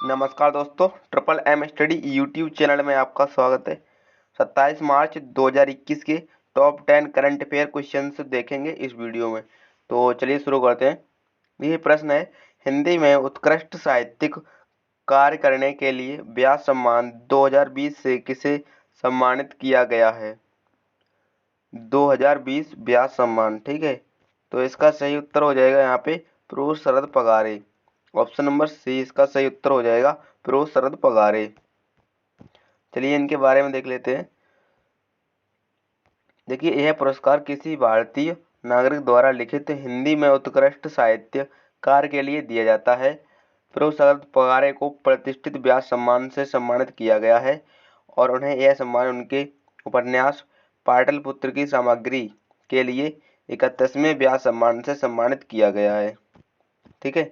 नमस्कार दोस्तों, triple M study YouTube channel में आपका स्वागत है। 27 मार्च 2021 के टॉप 10 करंट अफेयर क्वेश्चंस देखेंगे इस वीडियो में। तो चलिए शुरू करते हैं। ये प्रश्न है, हिंदी में उत्कृष्ट साहित्यिक कार्य करने के लिए व्यास सम्मान 2020 से किसे सम्मानित किया गया है? 2020 व्यास सम्मान, ठीक है। तो इसका सही उत्तर हो जाएगा यहाँ पे प्रो शरद पगारे। ऑप्शन नंबर सी इसका सही उत्तर हो जाएगा, प्रो शरद पगारे। चलिए इनके बारे में देख लेते हैं। देखिए, यह पुरस्कार किसी भारतीय नागरिक द्वारा लिखित हिंदी में उत्कृष्ट साहित्य कार्य के लिए दिया जाता है। प्रो शरद पगारे को प्रतिष्ठित व्यास सम्मान से सम्मानित किया गया है और उन्हें यह सम्मान उनके उपन्यास पाटलिपुत्र की सामग्री के लिए 31वें व्यास सम्मान से सम्मानित किया गया है, ठीक है।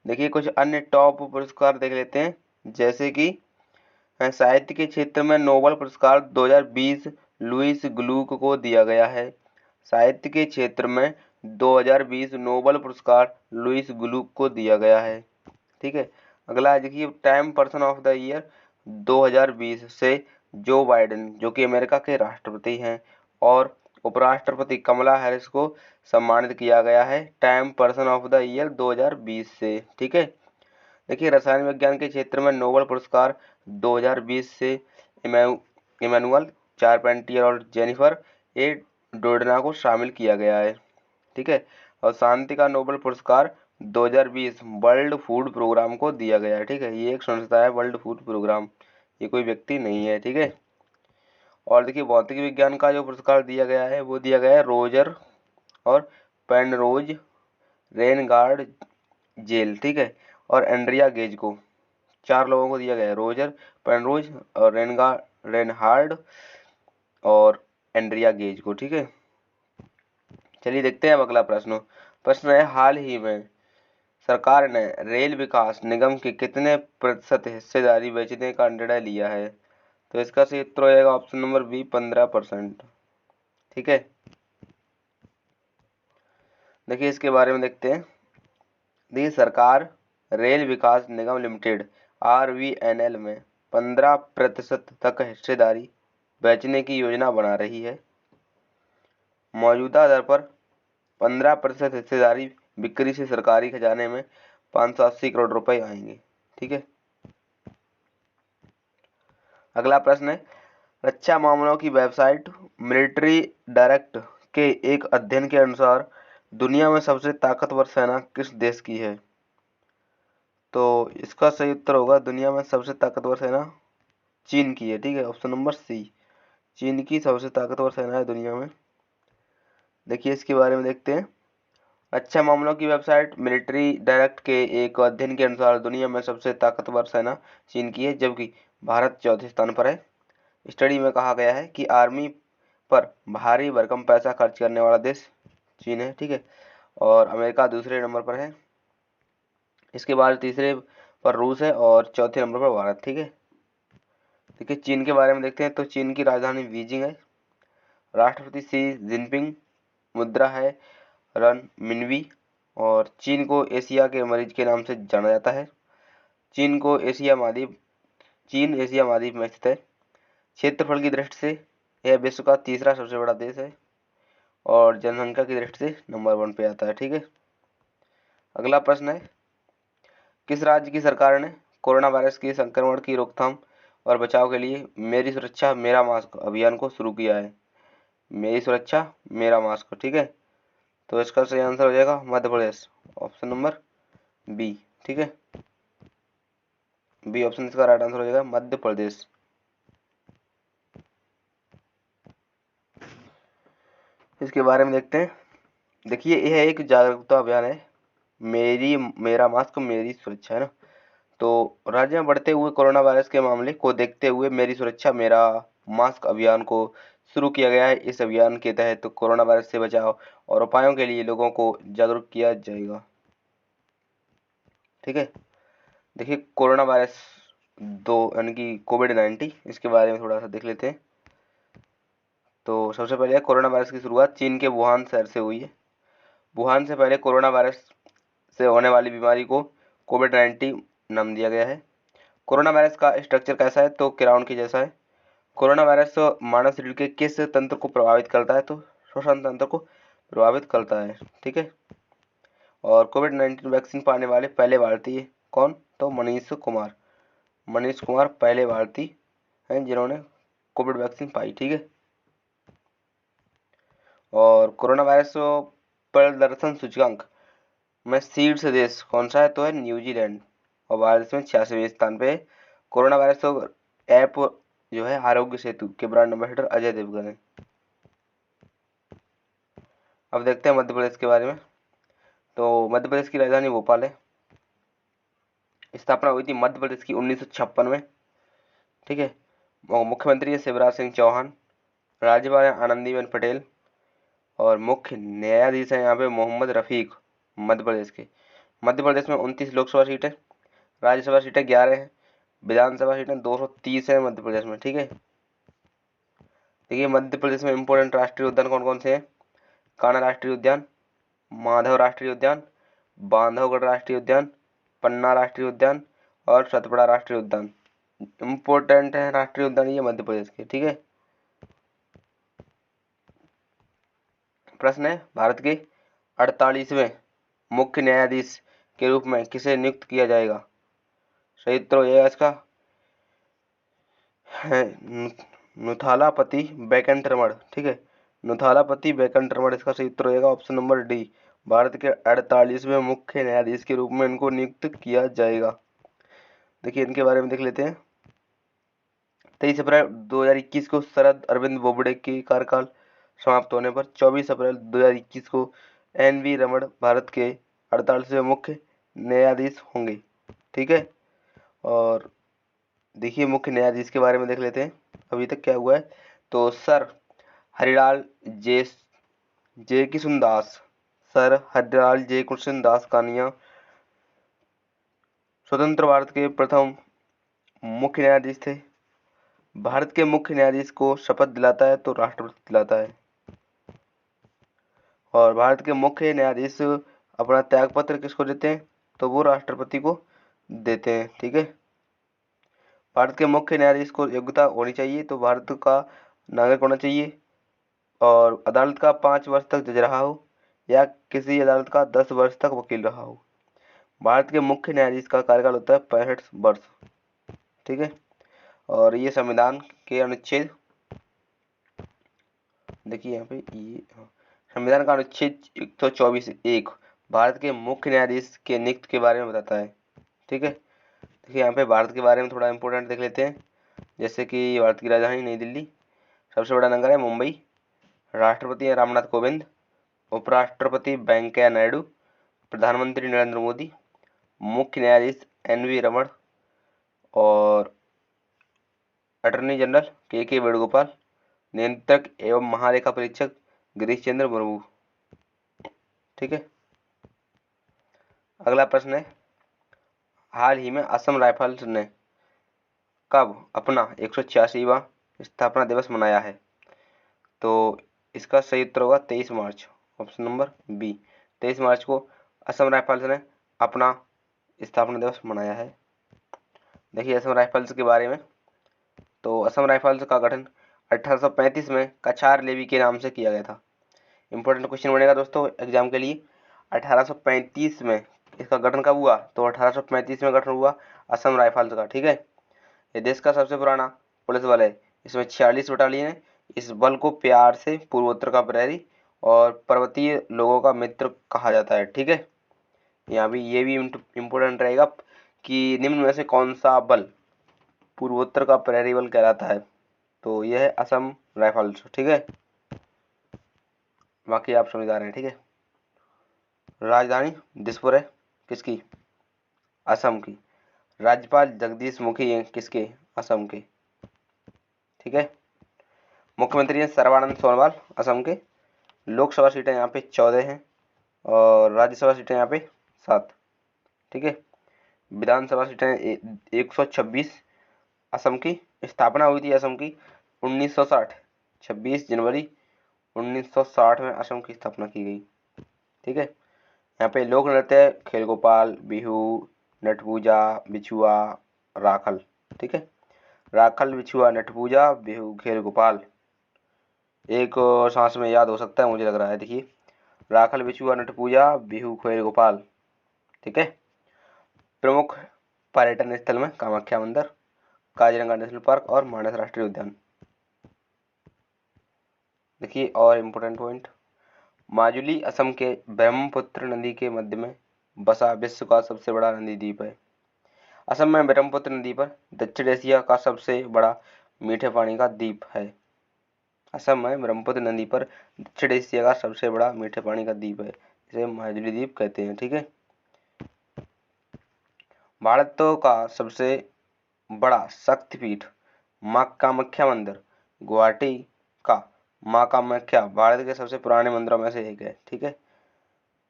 देखिए, कुछ अन्य टॉप पुरस्कार देख लेते हैं, जैसे कि साहित्य के क्षेत्र में नोबेल पुरस्कार 2020 लुईस ग्लूक को दिया गया है। साहित्य के क्षेत्र में 2020 नोबेल पुरस्कार लुईस ग्लूक को दिया गया है, ठीक है। अगला देखिए, time person of the year 2020 से जो बाइडेन, जो कि अमेरिका के राष्ट्रपति हैं, और उपराष्ट्रपति कमला हैरिस को सम्मानित किया गया है time person of the year 2020 से, ठीक है। देखिए, रसायन विज्ञान के क्षेत्र में नोबेल पुरस्कार 2020 से इमैनुअल चारपेंटियर और जेनिफर ए डोडना को शामिल किया गया है, ठीक है। और शांति का नोबेल पुरस्कार 2020 वर्ल्ड फूड प्रोग्राम को दिया गया है, ठीक है। ये एक संस्था है, वर्ल्ड फूड प्रोग्राम, ये कोई व्यक्ति नहीं है, ठीक है। और देखिए, भौतिक विज्ञान का जो पुरस्कार दिया गया है वो दिया गया है रोजर और पेनरोज रेनगार्ड जेल, ठीक है, और एंड्रिया गेज को। 4 लोगों को दिया गया है, रोजर पेनरोज और रेनहार्ड और एंड्रिया गेज को, ठीक है। चलिए देखते हैं अब अगला प्रश्न। प्रश्न है, हाल ही में सरकार ने रेल विकास निगम की कितने प्रतिशत हिस्सेदारी बेचने का निर्णय लिया है? तो इसका सही उत्तर हो जाएगा ऑप्शन नंबर बी, 15%, ठीक है। देखिए, इसके बारे में देखते हैं। देखिए, सरकार रेल विकास निगम लिमिटेड RVNL में 15% तक हिस्सेदारी बेचने की योजना बना रही है। मौजूदा दर पर 15% हिस्सेदारी बिक्री से सरकारी खजाने में 580 करोड़ रुपए आएंगे, ठीक है। अगला प्रश्न है, रक्षा मामलों की वेबसाइट मिलिट्री डायरेक्ट के एक अध्ययन के अनुसार दुनिया में सबसे ताकतवर सेना किस देश की है? तो इसका सही उत्तर होगा, दुनिया में सबसे ताकतवर सेना चीन की है, ठीक है। ऑप्शन नंबर सी, चीन की सबसे ताकतवर सेना है दुनिया में। देखिए, इसके बारे में देखते हैं। रक्षा मामलों की वेबसाइट मिलिट्री डायरेक्ट के एक अध्ययन के अनुसार दुनिया में सबसे ताकतवर सेना चीन की है, जबकि भारत चौथे स्थान पर है। स्टडी में कहा गया है कि आर्मी पर भारी भरकम पैसा खर्च करने वाला देश चीन है, ठीक है, और अमेरिका दूसरे नंबर पर है। इसके बाद तीसरे पर रूस है और चौथे नंबर पर भारत, ठीक है। देखिए, चीन के बारे में देखते हैं। तो चीन की राजधानी बीजिंग है। राष्ट्रपति शी जिनपिंग मुद्रा है रन मिनवी, और चीन को एशिया के मरीज के नाम से जाना जाता है। चीन एशिया महाद्वीप में स्थित है। क्षेत्रफल की दृष्टि से यह विश्व का तीसरा सबसे बड़ा देश है और जनसंख्या की दृष्टि से नंबर 1 पे आता है, ठीक है। अगला प्रश्न है, किस राज्य की सरकार ने कोरोना वायरस के संक्रमण की रोकथाम और बचाव के लिए मेरी सुरक्षा मेरा मास्क अभियान को शुरू किया है? मेरी सुरक्षा मेरा मास्क, ठीक है। तो इसका सही आंसर हो जाएगा Madhya Pradesh, option number B, ठीक है। बी ऑप्शन इसका राइट आंसर हो जाएगा, मध्य प्रदेश। इसके बारे में देखते हैं। देखिए, यह एक जागरूकता अभियान है, मेरा मास्क मेरी सुरक्षा, है ना। तो राज्य में बढ़ते हुए कोरोना वायरस के मामले को देखते हुए मेरी सुरक्षा मेरा मास्क अभियान को शुरू किया गया है। इस अभियान के तहत तो कोरोना वायरस से बचाव और उपायों के लिए लोगों को जागरूक किया जाएगा, ठीक है। देखिए, कोरोना वायरस यानी कि कोविड-19, इसके बारे में थोड़ा सा देख लेते हैं। तो सबसे पहले कोरोना वायरस की शुरुआत चीन के वुहान शहर से हुई है। वुहान से पहले कोरोना वायरस से होने वाली बीमारी को कोविड-19 नाम दिया गया है। कोरोना वायरस का स्ट्रक्चर कैसा है? तो क्राउन के जैसा है। कोरोना वायरस मानव शरीर के किस तंत्र को प्रभावित करता है? तो श्वसन तंत्र को प्रभावित करता है। ठीक है। और कोविड-19 वैक्सीन पाने वाले पहले भारतीय कौन? तो मनीष कुमार। मनीष कुमार पहले भारतीय हैं जिन्होंने कोविड वैक्सीन पाई। ठीक है। और कोरोना वायरस प्रदर्शन सूचकांक में शीर्ष देश कौन सा है? तो है न्यूजीलैंड। और भारत में 86वें स्थान पे है। कोरोना वायरस ऐप जो है आरोग्य सेतु के ब्रांड एम्बेसडर अजय देवगन है। अब देखते हैं मध्य प्रदेश के बारे में। तो मध्य प्रदेश की राजधानी भोपाल है। स्थापना हुई थी मध्य प्रदेश की 1956 में। ठीक है। और मुख्यमंत्री है शिवराज सिंह चौहान। राज्यपाल है आनंदीबेन पटेल। और मुख्य न्यायाधीश है यहाँ पे मोहम्मद रफीक मध्य प्रदेश के। मध्य प्रदेश में 29 लोकसभा सीटें, राज्यसभा सीटें 11 हैं, विधानसभा सीटें 230 है मध्य प्रदेश में। ठीक है। देखिए मध्य प्रदेश में इंपोर्टेंट राष्ट्रीय उद्यान कौन कौन से हैं? कान्हा राष्ट्रीय उद्यान, माधव राष्ट्रीय उद्यान, बांधवगढ़ राष्ट्रीय उद्यान, पन्ना राष्ट्रीय उद्यान और सतपुड़ा राष्ट्रीय उद्यान। इंपोर्टेंट है राष्ट्रीय उद्यान ये मध्य प्रदेश के। ठीक है। प्रश्न है भारत के 48वें मुख्य न्यायाधीश के रूप में किसे नियुक्त किया जाएगा? सही उत्तर हो जाएगा इसका है नुथालापति वेंकटरमण। ठीक है। नुथालापति वेंकटरमण इसका सही उत्तर हो जाएगा ऑप्शन नंबर डी। भारत के 48वें मुख्य न्यायाधीश के रूप में इनको नियुक्त किया जाएगा। देखिए इनके बारे में देख लेते हैं। 23 अप्रैल 2021 को शरद अरविंद बोबडे के कार्यकाल समाप्त होने पर 24 अप्रैल 2021 को एन.वी. रमण भारत के 48वें मुख्य न्यायाधीश होंगे। ठीक है। और देखिए मुख्य न्यायाधीश के बारे में देख लेते हैं अभी तक क्या हुआ है। तो सर हरिलाल जे किशुन दास, सर हरिलाल जे किशुन दास कानिया स्वतंत्र भारत के प्रथम मुख्य न्यायाधीश थे। भारत के मुख्य न्यायाधीश को शपथ दिलाता है तो राष्ट्रपति दिलाता है। और भारत के मुख्य न्यायाधीश अपना त्यागपत्र किसको देते हैं? तो वो राष्ट्रपति को देते हैं। ठीक है। भारत के मुख्य न्यायाधीश को योग्यता होनी चाहिए तो भारत का नागरिक होना चाहिए और अदालत का 5 वर्ष तक जज रहा हो या किसी अदालत का 10 वर्ष तक वकील रहा हो। भारत के मुख्य न्यायाधीश का कार्यकाल होता है 65 वर्ष। ठीक है। और ये संविधान के अनुच्छेद देखिए यहाँ पे ये संविधान का अनुच्छेद 124(1) भारत के मुख्य न्यायाधीश के नियुक्त के बारे में बताता है। ठीक है। देखिए यहाँ पे भारत के बारे में थोड़ा इंपॉर्टेंट देख लेते हैं। जैसे कि भारत की राजधानी नई दिल्ली, सबसे बड़ा नगर है मुंबई, राष्ट्रपति है रामनाथ कोविंद, उपराष्ट्रपति वेंकैया नायडू, प्रधानमंत्री नरेंद्र मोदी, मुख्य न्यायाधीश एन.वी. रमण और अटॉर्नी जनरल के वेणुगोपाल, नियंत्रक एवं महालेखा परीक्षक गिरीश चंद्र मुर्मू। ठीक है। अगला प्रश्न है हाल ही में असम राइफल्स ने कब अपना 186वां स्थापना दिवस मनाया है? तो इसका सही उत्तर होगा 23 मार्च, ऑप्शन नंबर बी। 23 मार्च को असम राइफल्स ने अपना स्थापना दिवस मनाया है। देखिए असम राइफल्स के बारे में। तो असम राइफल्स का गठन 1835 में कछार लेवी के नाम से किया गया था। इंपॉर्टेंट क्वेश्चन बनेगा दोस्तों एग्जाम के लिए। 1835 में इसका गठन कब हुआ? तो 1835 में गठन हुआ असम राइफल्स का। ठीक है। ये देश का सबसे पुराना पुलिस बल है। इसमें 46 बटालियन है। इस बल को प्यार से पूर्वोत्तर का प्रहरी और पर्वतीय लोगों का मित्र कहा जाता है। ठीक है। यहाँ भी ये भी इम्पोर्टेंट रहेगा कि निम्न में से कौन सा बल पूर्वोत्तर का प्रहरी बल कहलाता है? तो यह है असम राइफल्स। ठीक है। बाकी आप समझ आ रहे हैं। ठीक है। राजधानी दिसपुर है किसकी? असम की। राज्यपाल जगदीश मुखी हैं किसके? असम के। ठीक है। मुख्यमंत्री हैं सर्बानंद सोनोवाल असम के। लोकसभा सीटें यहाँ पे 14 हैं और राज्यसभा सीटें यहाँ पे 7। ठीक है। विधानसभा सीटें 126। असम की स्थापना हुई थी असम की 1960 26 जनवरी 1960 में असम की स्थापना की गई। ठीक है। यहाँ पे लोक नृत्य खेल गोपाल, बिहू, नट पूजा, बिछुआ राखल। ठीक है, राखल, बिछुआ, नटपूजा, बिहू, खेल गोपाल। एक सांस में याद हो सकता है मुझे लग रहा है। देखिए, राखल, बिछुआ, नटपूजा, बिहू, खेल गोपाल। ठीक है। प्रमुख पर्यटन स्थल में कामाख्या मंदिर, काजीरंगा नेशनल पार्क और मानस राष्ट्रीय उद्यान। देखिए और इम्पोर्टेंट पॉइंट, माजुली असम के ब्रह्मपुत्र नदी के मध्य में बसा विश्व का सबसे बड़ा नदी द्वीप है। असम में ब्रह्मपुत्र नदी पर दक्षिण एशिया का सबसे बड़ा मीठे पानी का द्वीप है। असम में ब्रह्मपुत्र नदी पर दक्षिण एशिया का सबसे बड़ा मीठे पानी का द्वीप है, इसे माजुली द्वीप कहते हैं। ठीक है। भारत का सबसे बड़ा शक्तिपीठ मां कामाख्या मंदिर, गुवाहाटी का मां कामाख्या भारत के सबसे पुराने मंदिरों में से एक है। ठीक है।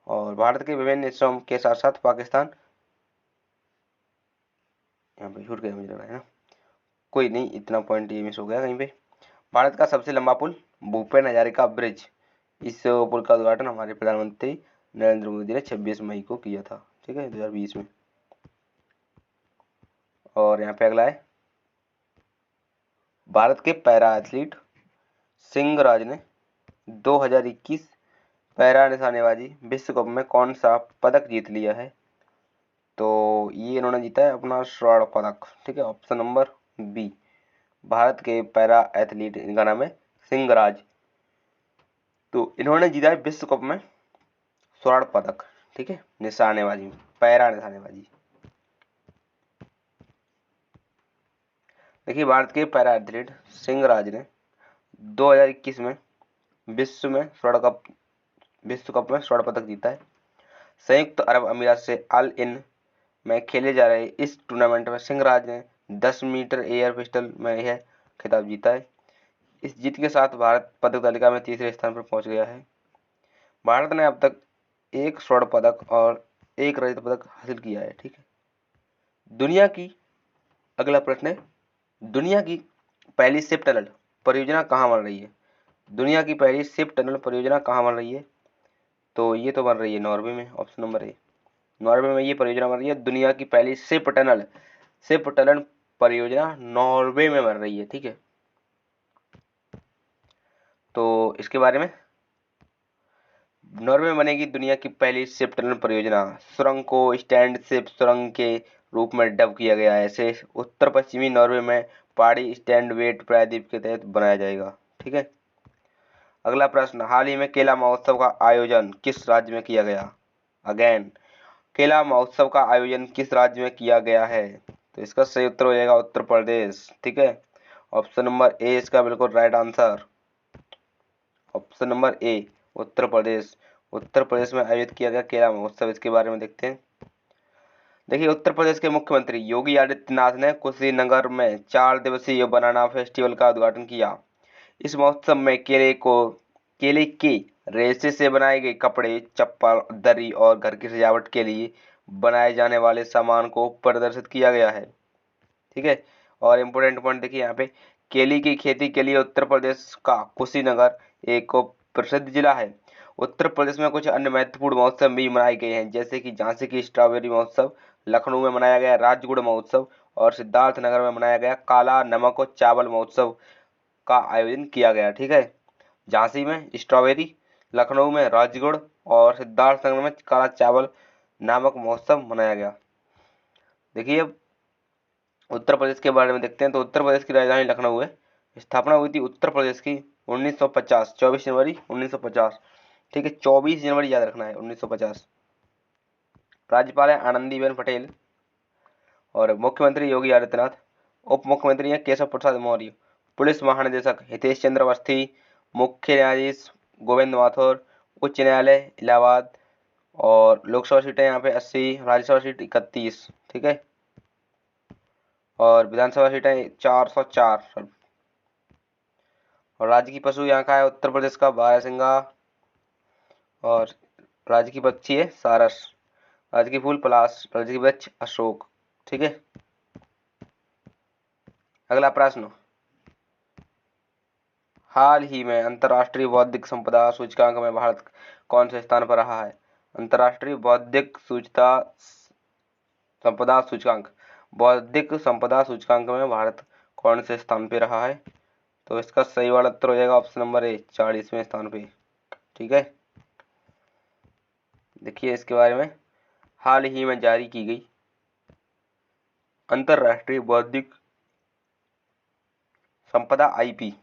और भारत के विभिन्न हिस्सों के साथ साथ पाकिस्तान, यहाँ पे छूट गया मुझे लग रहा है ना, कोई नहीं, इतना पॉइंट ये मिस हो गया कहीं पे। भारत का सबसे लंबा पुल भूपेन हजारिका ब्रिज, इस पुल का उद्घाटन हमारे प्रधानमंत्री नरेंद्र मोदी ने 26 मई को किया था। ठीक है, 2020 में। और यहाँ पे अगला है, भारत के पैरा एथलीट सिंह राज ने 2021 पैरा निशानेबाजी विश्व कप में कौन सा पदक जीत लिया है? तो ये इन्होंने जीता है अपना स्वर्ण पदक। ठीक है, ऑप्शन नंबर बी, भारत के पैरा एथलीट, इनका नाम है सिंह राज। तो इन्होंने जीता है विश्व कप में स्वर्ण पदक। ठीक है, निशानेबाजी, पैरा निशानेबाजी। देखिए, भारत के पैरा एथलीट सिंह राज ने 2021 में विश्व कप में स्वर्ण पदक जीता है। संयुक्त अरब अमीरात से अल इन में खेले जा रहे इस टूर्नामेंट में सिंह राज ने 10 मीटर एयर पिस्टल में यह खिताब जीता है। इस जीत के साथ भारत पदक तालिका में तीसरे स्थान पर पहुंच गया है। भारत ने अब तक एक स्वर्ण पदक और एक रजत पदक हासिल किया है। ठीक है। दुनिया की, अगला प्रश्न है, दुनिया की पहली शिप टनल परियोजना कहाँ बन रही है? दुनिया की पहली शिप टनल परियोजना कहाँ बन रही है? तो ये तो बन रही है नॉर्वे में, ऑप्शन नंबर ए, नॉर्वे में ये परियोजना बन रही है। दुनिया की पहली शिप टनल परियोजना नॉर्वे में बन रही है। ठीक है। तो इसके बारे में, नॉर्वे में बनेगी दुनिया की पहली शिप टनल परियोजना। सुरंग को स्टैंड शिप सुरंग के रूप में डब किया गया है। इसे उत्तर पश्चिमी नॉर्वे में पहाड़ी स्टैंड वेट प्रायद्वीप के तहत बनाया जाएगा। ठीक है। अगला प्रश्न, हाल ही में केला महोत्सव का आयोजन किस राज्य में किया गया? अगेन, केला महोत्सव का आयोजन किस राज्य में किया गया है? तो इसका सही उत्तर हो जाएगा उत्तर प्रदेश। ठीक है, ऑप्शन नंबर ए इसका बिल्कुल right answer. Option number A, Uttar Pradesh. Uttar Pradesh में आयोजित किया गया केला महोत्सव, इसके बारे में देखते हैं। देखिए, उत्तर प्रदेश के मुख्यमंत्री योगी आदित्यनाथ ने कुशीनगर में 4 दिवसीय बनाना फेस्टिवल का उद्घाटन किया। इस महोत्सव में केले के रेशे से बनाए गए कपड़े, चप्पल, दरी और घर की सजावट के लिए बनाए जाने वाले सामान को प्रदर्शित किया गया है। ठीक है। और इम्पोर्टेंट पॉइंट देखिए यहाँ पे, केली की खेती के लिए उत्तर प्रदेश का कुशीनगर एक प्रसिद्ध जिला है। उत्तर प्रदेश में कुछ अन्य महत्वपूर्ण महोत्सव भी मनाए गए हैं, जैसे कि झांसी की स्ट्रॉबेरी महोत्सव, लखनऊ में मनाया गया राजगुड़ महोत्सव और सिद्धार्थनगर में मनाया गया काला नमक और चावल महोत्सव का आयोजन किया गया। ठीक है, झांसी में स्ट्रॉबेरी, लखनऊ में राजगुड़ और सिद्धार्थनगर में काला चावल नामक महोत्सव मनाया गया। देखिए, अब उत्तर प्रदेश के बारे में देखते हैं। तो उत्तर प्रदेश की राजधानी लखनऊ है। स्थापना हुई थी उत्तर प्रदेश की 1950, 24 जनवरी 1950। ठीक है, 24 जनवरी याद रखना है, 1950। राज्यपाल है आनंदीबेन पटेल और मुख्यमंत्री योगी आदित्यनाथ। उप मुख्यमंत्री हैं केशव प्रसाद मौर्य। पुलिस महानिदेशक हितेश चंद्र अवस्थी। मुख्य न्यायाधीश गोविंद माथुर। उच्च न्यायालय इलाहाबाद। और लोकसभा सीटें यहाँ पे 80, राज्यसभा सीट 31। ठीक है, और विधानसभा सीटें 404। और राज्य की पशु यहाँ का है उत्तर प्रदेश का बारहसिंगा। और राज्य की पक्षी है सारस। राज्य की फूल पलाश। राज्य की वृक्ष अशोक। ठीक है। अगला प्रश्न, हाल ही में अंतर्राष्ट्रीय बौद्धिक संपदा सूचकांक में भारत कौन से स्थान पर रहा है? अंतर्राष्ट्रीय बौद्धिक संपदा सूचकांक बौद्धिक संपदा सूचकांक में भारत कौन से स्थान पे रहा है? तो इसका सही वाला उत्तर हो जाएगा ऑप्शन नंबर ए, 40वें स्थान पे। ठीक है, देखिए इसके बारे में, हाल ही में जारी की गई अंतरराष्ट्रीय बौद्धिक संपदा आईपी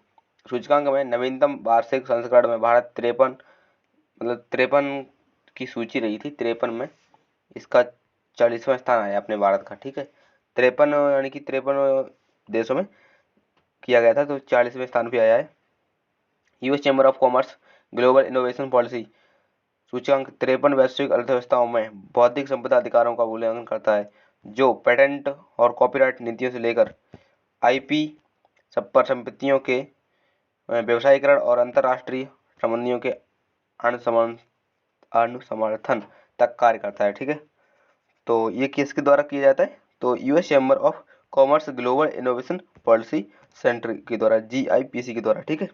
सूचकांक में नवीनतम वार्षिक संस्करण में भारत 53 की सूची रही थी, 53 में इसका 40वां स्थान आया अपने भारत का। ठीक है, 53 यानी कि 53 देशों में किया गया था, तो 40वें स्थान पे आया है। US chamber of commerce global innovation policy सूचकांक 53 वैश्विक अर्थव्यवस्थाओं में बौद्धिक संपदा अधिकारों का मूल्यांकन करता है, जो पेटेंट और कॉपीराइट नीतियों से लेकर आईपी पर संपत्तियों के व्यवसायीकरण और अंतर्राष्ट्रीय संबंधियों के अनुसमर्थन तक कार्य करता है। ठीक है, तो ये किसके द्वारा किया जाता है? तो US chamber of commerce global innovation policy centre के द्वारा, जीआईपीसी के द्वारा। ठीक है,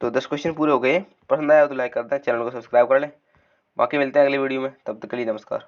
तो 10 क्वेश्चन पूरे हो गए। पसंद आया तो लाइक कर दें, चैनल को सब्सक्राइब कर लें। बाकी मिलते हैं अगली वीडियो में, तब तक के लिए नमस्कार।